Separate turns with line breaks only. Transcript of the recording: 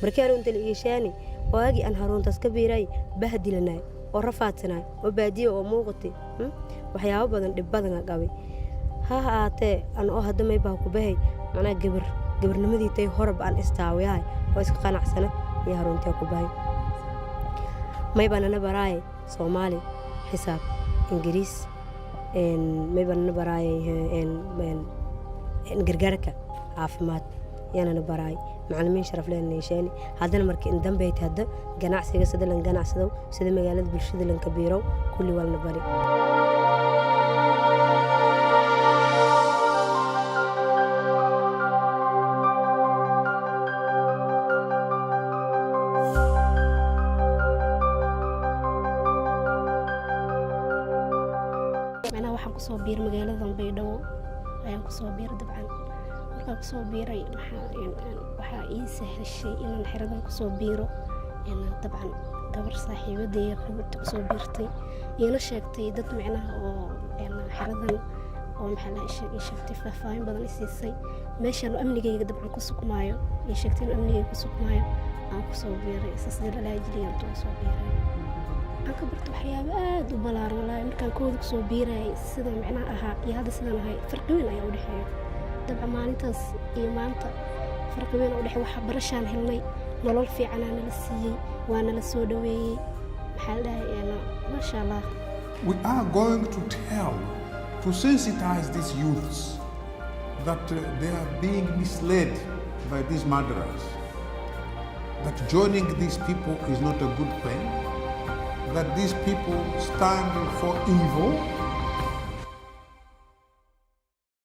markii aan inta liishaani waagi aan haruntaas ka biiray bahdilanay oo rafaadsanay oo baadiyo oo muuqatay waxyaabo badan dhib badan qabay ha aatee aan oo hadda may baa ku bahay macna gabarnimadii tay horab aan istaawiyahay oo iska qanacsana iyo harunta ku bahay may baan baraay Soomaali xisaab Ingiriis may baan baraay gargaarka caafimaad yana baraay macallimiin sharaf leh neesheeni haddana markii in dambe ay tahay ganacsiga sida lan ganacsado sida magaalada bulshada lan kabiiro kulli walna bari
أنا waxaan ku soo biir magaalada Baydhabo ayaan ku soo biir dabcan markaan ku soo biiray waxa ii sahashay inaan xiradan ku soo biiro dabcan gabar saaxiibaday xubinta ku soo biirtay iyana sheegtay dad macnaha oo xiradan oo maxaa la sheegtay faahfaahin badan siisay meeshaan amnigayga dabcan ku sugmaayo iyo sheegtay amnigayga ku sugmaayo aan ku soo biiray isasdir la ajliyaan ku soo biiray aan ka barto waxyaabo aad u balaaran walaa markaan kooda ku soo biiray sida macnaha ahaa iyo hadda sidaan ahay farqi weyn ayaa u dhaxeeyo dabcan maalintaas iyo maanta farqi weyn u dhaxeeyo waxa barashaan helnay nolol fiican aan la siiyay waana la soo dhaweeyay maxaa la dhahayaa masha Allah.
We are going to sensitize these youths that they are being misled by these murderers, that joining these people is not a good thing, that these people stand for evil